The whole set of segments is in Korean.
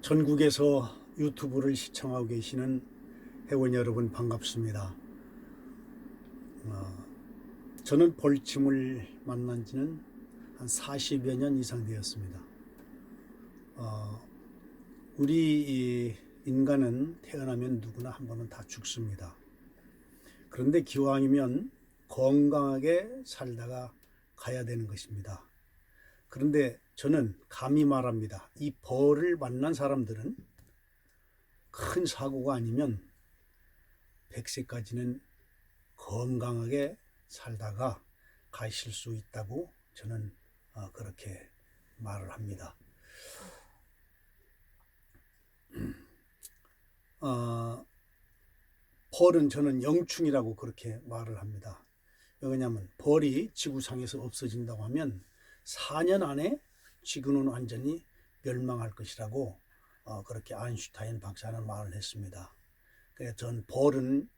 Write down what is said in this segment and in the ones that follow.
전국에서 유튜브를 시청하고 계시는 회원 여러분 반갑습니다. 저는 벌침을 만난 지는 한 40여 년 이상 되었습니다. 우리 인간은 태어나면 누구나 한 번은 다 죽습니다. 그런데 기왕이면 건강하게 살다가 가야 되는 것입니다. 그런데 저는 감히 말합니다. 이 벌을 만난 사람들은 큰 사고가 아니면 100세까지는 건강하게 살다가 가실 수 있다고 저는 그렇게 말을 합니다. 벌은 저는 영충이라고 그렇게 말을 합니다. 왜냐하면 벌이 지구상에서 없어진다고 하면 4년 안에 지구는 완전히 멸망할 것이라고 그렇게 아인슈타인 박사는 말을 했습니다. 그래서 전 벌은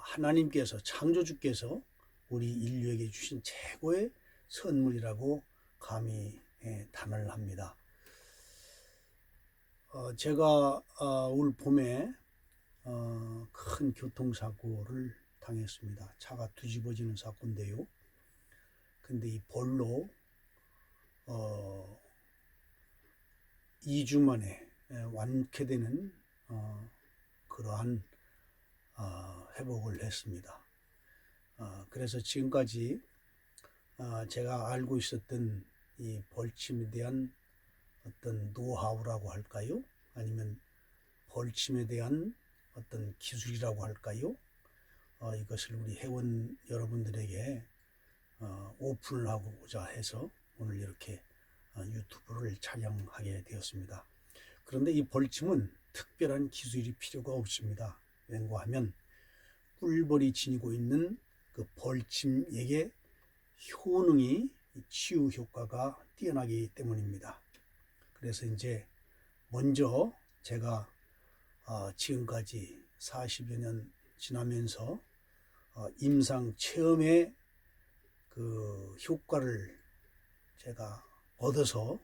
하나님께서, 창조주께서 우리 인류에게 주신 최고의 선물이라고 감히 단언을 합니다. 제가 올 봄에 큰 교통사고를 당했습니다. 차가 뒤집어지는 사고인데요. 근데 이 벌로 2주 만에 완쾌되는 그러한 회복을 했습니다. 그래서 지금까지 제가 알고 있었던 이 벌침에 대한 어떤 노하우라고 할까요? 아니면 벌침에 대한 어떤 기술이라고 할까요? 이것을 우리 회원 여러분들에게 오픈을 하고자 해서 오늘 이렇게 유튜브를 촬영하게 되었습니다. 그런데 이 벌침은 특별한 기술이 필요가 없습니다. 왠가 하면 꿀벌이 지니고 있는 그 벌침액의 효능이, 치유 효과가 뛰어나기 때문입니다. 그래서 이제 먼저 제가 지금까지 40여 년 지나면서 임상 체험의 그 효과를 제가 얻어서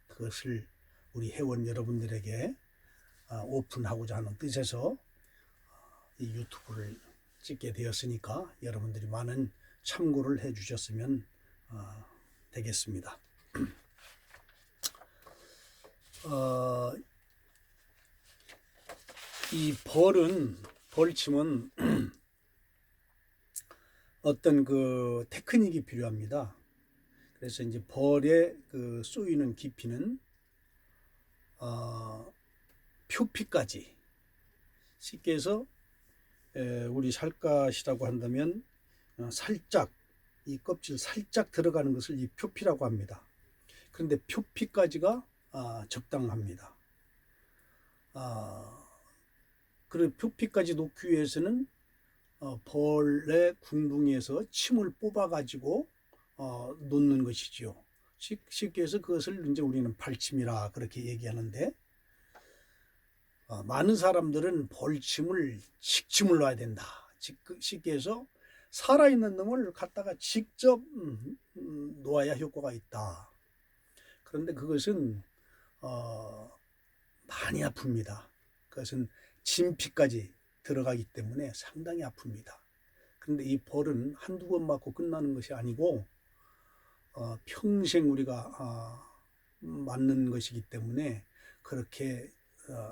그것을 우리 회원 여러분들에게 오픈하고자 하는 뜻에서 이 유튜브를 찍게 되었으니까 여러분들이 많은 참고를 해 주셨으면 되겠습니다. 이 벌침은 어떤 그 테크닉이 필요합니다. 그래서 이제 벌의 그 쏘이는 깊이는 표피까지, 쉽게 해서 우리 살갗이라고 한다면 살짝, 이 껍질 살짝 들어가는 것을 이 표피라고 합니다. 그런데 표피까지가 적당합니다. 그리고 표피까지 놓기 위해서는 벌의 궁둥이에서 침을 뽑아 가지고 놓는 것이지요. 쉽게 해서 그것을 이제 우리는 발침이라 그렇게 얘기하는데, 많은 사람들은 벌침을 직침을 놔야 된다. 쉽게 해서 살아있는 놈을 갖다가 직접 놓아야 효과가 있다. 그런데 그것은 많이 아픕니다. 그것은 진피까지 들어가기 때문에 상당히 아픕니다. 그런데 이 벌은 한두 번 맞고 끝나는 것이 아니고 평생 우리가 맞는 것이기 때문에 그렇게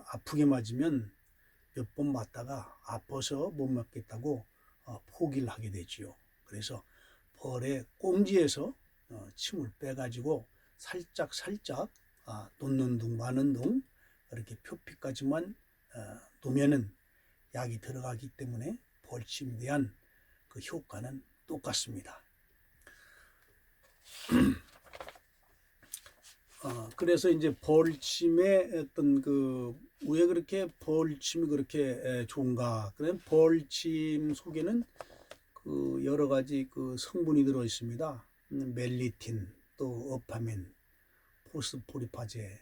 아프게 맞으면 몇 번 맞다가 아파서 못 맞겠다고 포기를 하게 되지요. 그래서 벌의 꽁지에서 침을 빼가지고 살짝 놓는 둥 마는 둥 이렇게 표피까지만 놓으면은 약이 들어가기 때문에 벌침에 대한 그 효과는 똑같습니다. 그래서 이제 벌침의 어떤 그 왜 그렇게 벌침이 그렇게 좋은가? 그럼 벌침 속에는 그 여러 가지 그 성분이 들어 있습니다. 멜리틴, 또 어파민, 포스포리파제,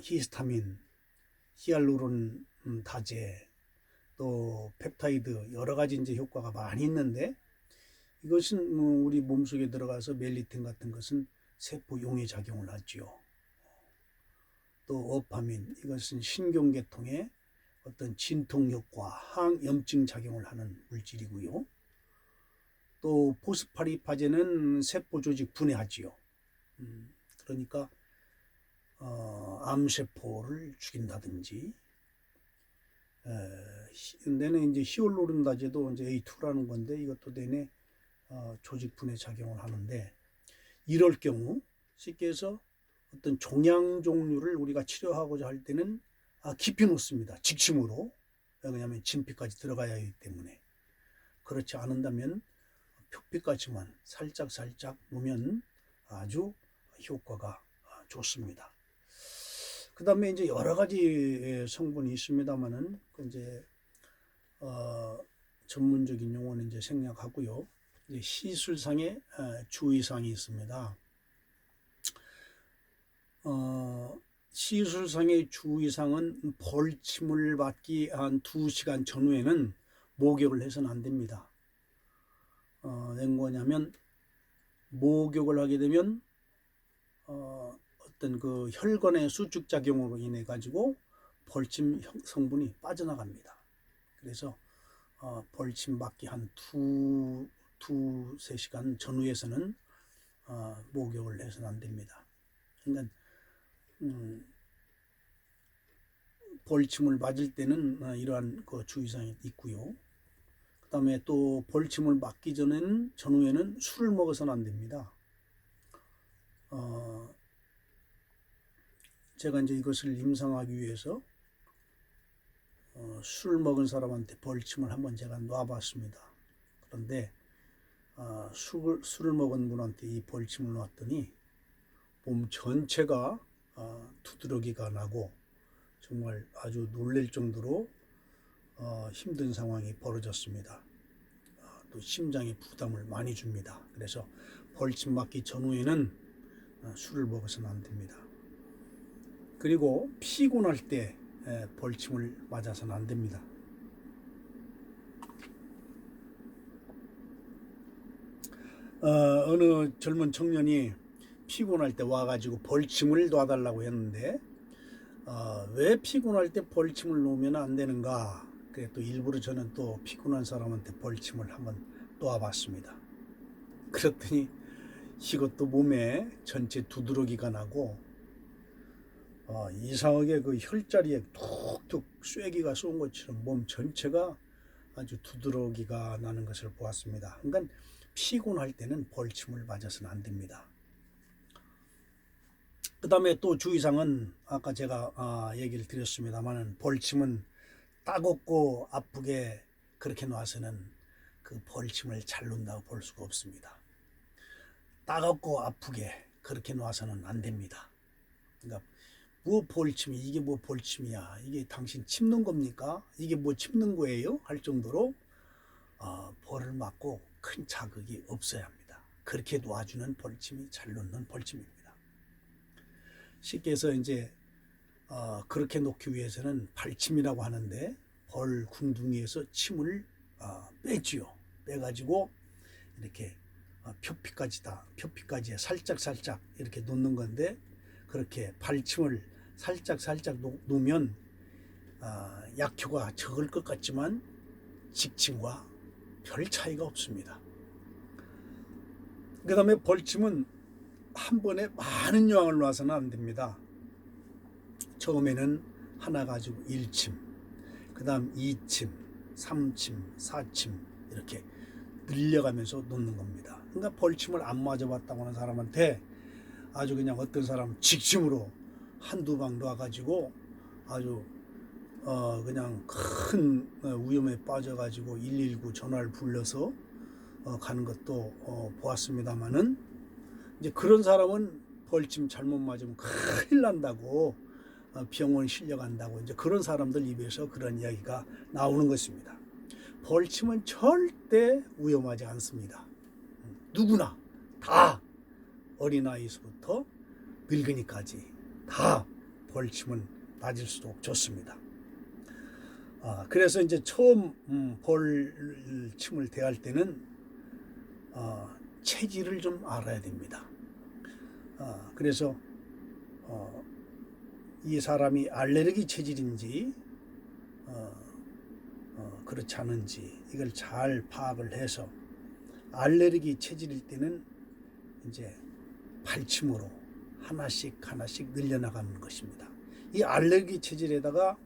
히스타민, 히알루론 다제, 또 펩타이드, 여러 가지 이제 효과가 많이 있는데, 이것은 우리 몸속에 들어가서 멜리틴 같은 것은 세포 용해 작용을 하지요. 또 어파민, 이것은 신경계통의 어떤 진통효과, 항염증 작용을 하는 물질이고요. 또 포스파리파제는 세포조직 분해하지요. 그러니까 암세포를 죽인다든지, 내내 이제 히올로른다제도 이제 A2라는 건데 이것도 내내 조직 분해 작용을 하는데, 이럴 경우 쉽게 해서 어떤 종양 종류를 우리가 치료하고자 할 때는 깊이 놓습니다. 직심으로. 왜냐하면 진피까지 들어가야 하기 때문에. 그렇지 않은다면 표피까지만 살짝 놓으면 아주 효과가 좋습니다. 그 다음에 이제 여러 가지 성분이 있습니다만은 이제 전문적인 용어는 이제 생략하고요. 이제 시술상의 주의사항이 있습니다. 시술상의 주의사항은 벌침을 맞기 한 2시간 전후에는 목욕을 해서는 안 됩니다. 왜 거냐면 목욕을 하게 되면 어떤 그 혈관의 수축 작용으로 인해 가지고 벌침 성분이 빠져나갑니다. 그래서 벌침 맞기 한 2-3시간 전후에서는 목욕을 해서는 안 됩니다. 그러니까 벌침을 맞을 때는 이러한 그 주의사항이 있고요. 그 다음에 또 벌침을 맞기 전후에는 술을 먹어서는 안 됩니다. 제가 이제 이것을 임상하기 위해서 술을 먹은 사람한테 벌침을 한번 제가 놔봤습니다. 그런데 술을 먹은 분한테 이 벌침을 놨더니 몸 전체가 두드러기가 나고 정말 아주 놀랄 정도로 힘든 상황이 벌어졌습니다. 또 심장에 부담을 많이 줍니다. 그래서 벌침 맞기 전후에는 술을 먹어서는 안 됩니다. 그리고 피곤할 때 벌침을 맞아서는 안 됩니다. 어느 젊은 청년이 피곤할 때 와가지고 벌침을 놔달라고 했는데 왜 피곤할 때 벌침을 놓으면 안 되는가? 그래 또 일부러 저는 또 피곤한 사람한테 벌침을 한번 놓아봤습니다. 그랬더니 이것도 몸에 전체 두드러기가 나고 이상하게 그 혈자리에 툭툭 쐐기가 쏜 것처럼 몸 전체가 아주 두드러기가 나는 것을 보았습니다. 그러니까 피곤할 때는 벌침을 맞아서는 안 됩니다. 그 다음에 또 주의사항은 아까 제가 얘기를 드렸습니다만 벌침은 따갑고 아프게 그렇게 놔서는 그 벌침을 잘 놓는다고 볼 수가 없습니다. 따갑고 아프게 그렇게 놔서는 안 됩니다. 그러니까 뭐 벌침이, 이게 뭐 벌침이야, 이게 당신 칩는 겁니까, 이게 뭐 칩는 거예요 할 정도로 벌을 맞고 큰 자극이 없어야 합니다. 그렇게 놔주는 벌침이 잘 놓는 벌침입니다. 쉽게 해서 이제 그렇게 놓기 위해서는 발침이라고 하는데 벌 궁둥이에서 침을 빼지요. 빼가지고 이렇게 표피까지 살짝 이렇게 놓는 건데, 그렇게 발침을 살짝 놓으면 약효가 적을 것 같지만 직침과 별 차이가 없습니다. 그 다음에 벌침은 한 번에 많은 양을 놔서는 안 됩니다. 처음에는 하나 가지고 1침, 그 다음 2침, 3침, 4침 이렇게 늘려가면서 놓는 겁니다. 그러니까 벌침을 안 맞아봤다고 하는 사람한테 아주 그냥 어떤 사람 직침으로 한두 방 놔가지고 아주 그냥 큰 위험에 빠져가지고 119 전화를 불러서 가는 것도 보았습니다만은, 이제 그런 사람은 벌침 잘못 맞으면 큰일 난다고 병원 실려간다고 이제 그런 사람들 입에서 그런 이야기가 나오는 것입니다. 벌침은 절대 위험하지 않습니다. 누구나 다 어린아이서부터 늙은이까지 다 벌침은 맞을수록 좋습니다. 그래서 이제 처음 벌침을 대할 때는 체질을 좀 알아야 됩니다. 그래서 이 사람이 알레르기 체질인지 그렇지 않은지 이걸 잘 파악을 해서 알레르기 체질일 때는 이제 발침으로 하나씩 늘려나가는 것입니다. 이 알레르기 체질에다가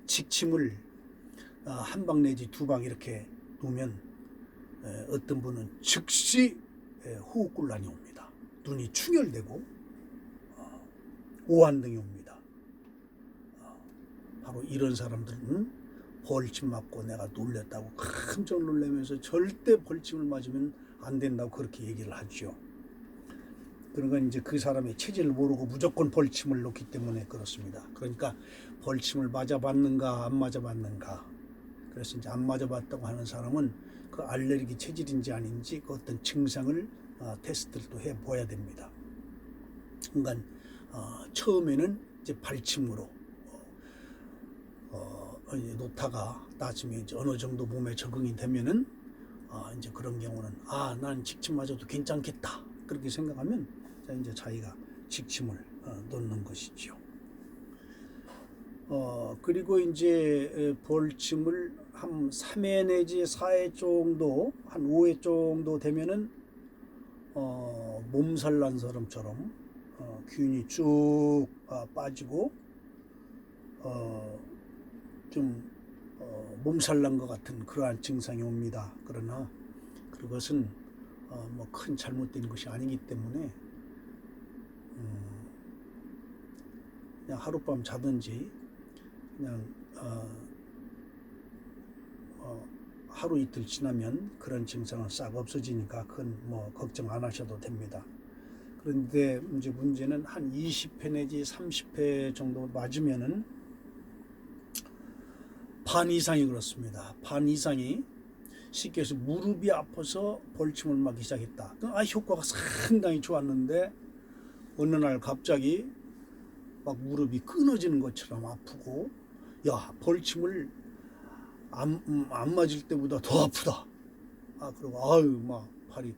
직침을 한 방 내지 두 방 이렇게 놓으면 어떤 분은 즉시 호흡곤란이 옵니다. 눈이 충혈되고 오한등이 옵니다. 바로 이런 사람들은 벌침 맞고 내가 놀랬다고 깜짝 놀라면서 절대 벌침을 맞으면 안 된다고 그렇게 얘기를 하죠. 그러니까 이제 그 사람의 체질을 모르고 무조건 벌침을 놓기 때문에 그렇습니다. 그러니까 벌침을 맞아봤는가 안 맞아봤는가. 그래서 이제 안 맞아봤다고 하는 사람은 그 알레르기 체질인지 아닌지 그 어떤 증상을 테스트를 또 해봐야 됩니다. 그러니까 처음에는 이제 발침으로 놓다가 나중에 이제 어느 정도 몸에 적응이 되면은 이제 그런 경우는 난 직침 맞아도 괜찮겠다 그렇게 생각하면 이제 자기가 직침을 놓는 것이죠. 그리고 이제 벌침을 한 3회 내지 4회 정도, 한 5회 정도 되면은 몸살 난 사람처럼 균이 쭉 빠지고 좀 몸살 난 것 같은 그러한 증상이 옵니다. 그러나 그것은 뭐 큰 잘못된 것이 아니기 때문에 그냥 하룻밤 자든지 그냥 하루 이틀 지나면 그런 증상은 싹 없어지니까 큰 뭐 걱정 안 하셔도 됩니다. 그런데 이제 문제는 한 20회 내지 30회 정도 맞으면은 반 이상이 그렇습니다. 반 이상이 쉽게 해서 무릎이 아파서 벌침을 맞기 시작했다. 효과가 상당히 좋았는데 어느 날 갑자기 막 무릎이 끊어지는 것처럼 아프고 벌침을 안 맞을 때보다 더 아프다. 그리고 막 팔이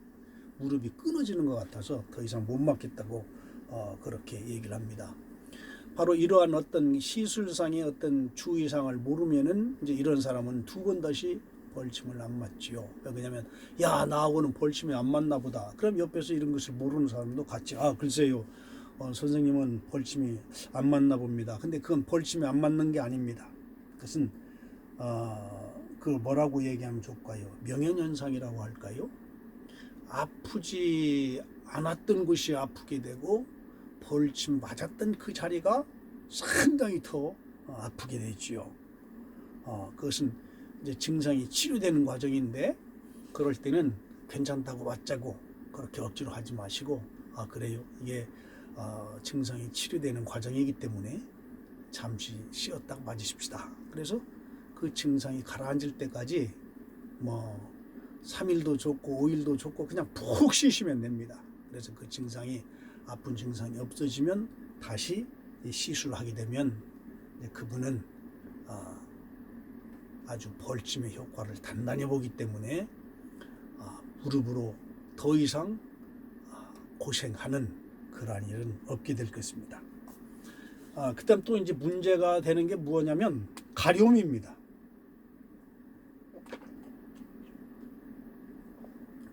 무릎이 끊어지는 것 같아서 더 이상 못 맞겠다고 그렇게 얘기를 합니다. 바로 이러한 어떤 시술상의 어떤 주의사항을 모르면은 이제 이런 사람은 두 번 다시 벌침을 안 맞지요. 왜냐하면 나하고는 벌침이 안 맞나 보다. 그럼 옆에서 이런 것을 모르는 사람도 같이 글쎄요. 선생님은 벌침이 안 맞나 봅니다. 근데 그건 벌침이 안 맞는 게 아닙니다. 그것은 그 뭐라고 얘기하면 좋을까요? 명현현상이라고 할까요? 아프지 않았던 곳이 아프게 되고 벌침 맞았던 그 자리가 상당히 더 아프게 되지요. 그것은 이제 증상이 치료되는 과정인데 그럴 때는 괜찮다고 맞자고 그렇게 억지로 하지 마시고 그래요. 이게 증상이 치료되는 과정이기 때문에 잠시 쉬었다가 맞으십시다. 그래서 그 증상이 가라앉을 때까지 뭐 3일도 좋고 5일도 좋고 그냥 푹 쉬시면 됩니다. 그래서 그 증상이 아픈 증상이 없어지면 다시 시술을 하게 되면 그분은 아주 벌침의 효과를 단단히 보기 때문에 무릎으로 더 이상 고생하는 그러한 일은 없게 될 것입니다. 그다음 또 이제 문제가 되는 게 뭐냐면 가려움입니다.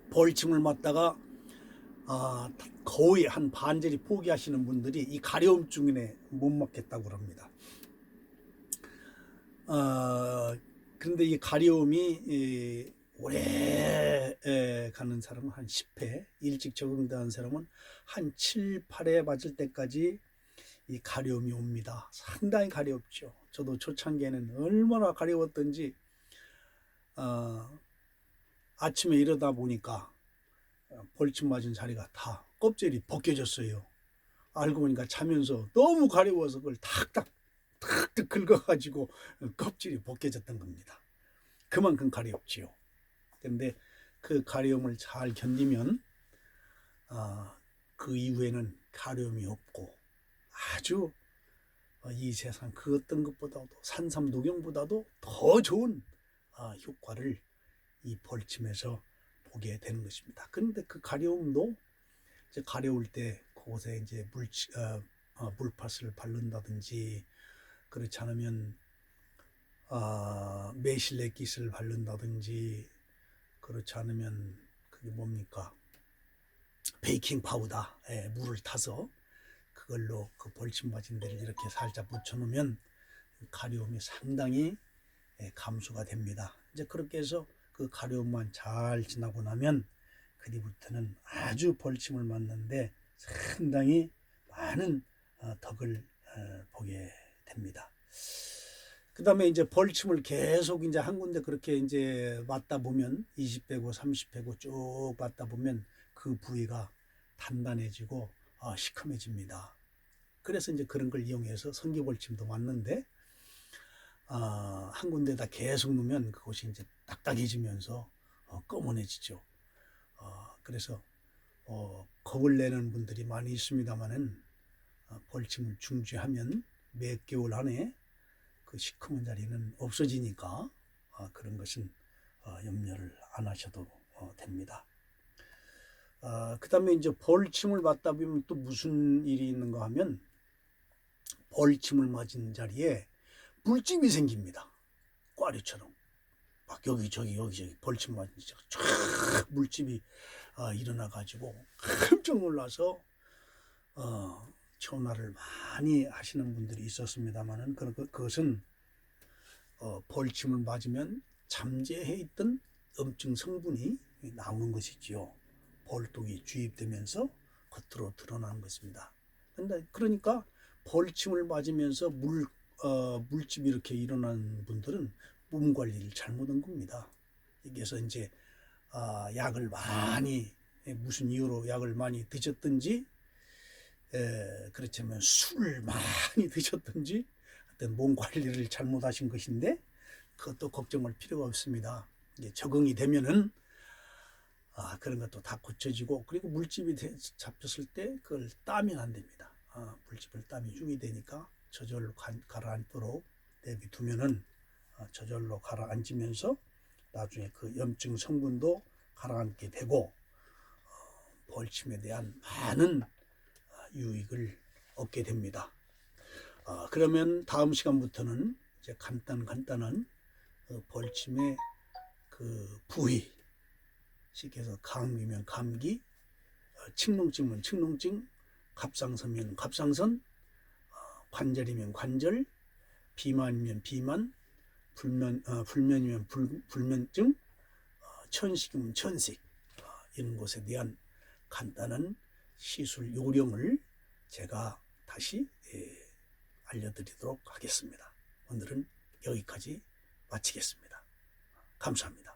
벌침을 맞다가 거의 한 반절이 포기하시는 분들이 이 가려움증에 못 맞겠다고 합니다. 그런데 이 가려움이 오래 가는 사람은 한 10회, 일찍 적응된 사람은 한 7, 8회 맞을 때까지 이 가려움이 옵니다. 상당히 가렵죠. 저도 초창기에는 얼마나 가려웠던지 아침에 일어나 보니까 벌침 맞은 자리가 다 껍질이 벗겨졌어요. 알고 보니까 자면서 너무 가려워서 그걸 탁탁 긁어가지고 껍질이 벗겨졌던 겁니다. 그만큼 가렵지요. 그런데 그 가려움을 잘 견디면 그 이후에는 가려움이 없고 아주 이 세상 그 어떤 것보다도 산삼녹용보다도 더 좋은 효과를 이 벌침에서 보게 되는 것입니다. 그런데 그 가려움도 이제 가려울 때 그곳에 이제 물팥을 바른다든지, 그렇지 않으면 매실액깃을 바른다든지, 그렇지 않으면 그게 뭡니까, 베이킹 파우더, 물을 타서 그걸로 그 벌침 맞은 데를 이렇게 살짝 묻혀 놓으면 가려움이 상당히 감소가 됩니다. 이제 그렇게 해서 그 가려움만 잘 지나고 나면 그 뒤부터는 아주 벌침을 맞는데 상당히 많은 덕을 보게 됩니다. 그 다음에 이제 벌침을 계속 이제 한 군데 그렇게 이제 맞다 보면 20회고 30회고 쭉 맞다 보면 그 부위가 단단해지고 시커매집니다. 그래서 이제 그런 걸 이용해서 성기벌침도 맞는데, 한 군데다 계속 놓으면 그것이 이제 딱딱해지면서 검은해지죠. 그래서 겁을 내는 분들이 많이 있습니다만은 벌침을 중지하면 몇 개월 안에 그 시커먼 자리는 없어지니까 그런 것은 염려를 안 하셔도 됩니다. 그 다음에 이제 벌침을 맞다 보면 또 무슨 일이 있는가 하면 벌침을 맞은 자리에 물집이 생깁니다. 꽈리처럼 막 여기저기 벌침 맞은 쫙 물집이 일어나 가지고 깜짝 놀라서 전화를 많이 하시는 분들이 있었습니다만은 그것은 벌침을 맞으면 잠재해 있던 염증 성분이 나오는 것이지요. 벌독이 주입되면서 겉으로 드러나는 것입니다. 그러니까 벌침을 맞으면서 물집이 이렇게 일어나는 분들은 몸 관리를 잘못한 겁니다. 그래서 이제 약을 많이, 무슨 이유로 약을 많이 드셨든지, 그렇다면 술을 많이 드셨든지 하여튼 몸 관리를 잘못하신 것인데 그것도 걱정할 필요가 없습니다. 이제 적응이 되면은 그런 것도 다 고쳐지고, 그리고 물집이 잡혔을 때 그걸 따면 안 됩니다. 물집을 따면 흉이 되니까 저절로 가라앉도록 내비두면은 저절로 가라앉으면서 나중에 그 염증 성분도 가라앉게 되고 벌침에 대한 많은 유익을 얻게 됩니다. 그러면 다음 시간부터는 이제 간단한 벌침의 그 부위, 쉽게 해서 감기면 감기, 칙농증이면 칙농증, 갑상선이면 갑상선, 관절이면 관절, 비만이면 비만, 불면이면 불면증, 천식이면 천식, 이런 것에 대한 간단한 시술 요령을 제가 다시 알려드리도록 하겠습니다. 오늘은 여기까지 마치겠습니다. 감사합니다.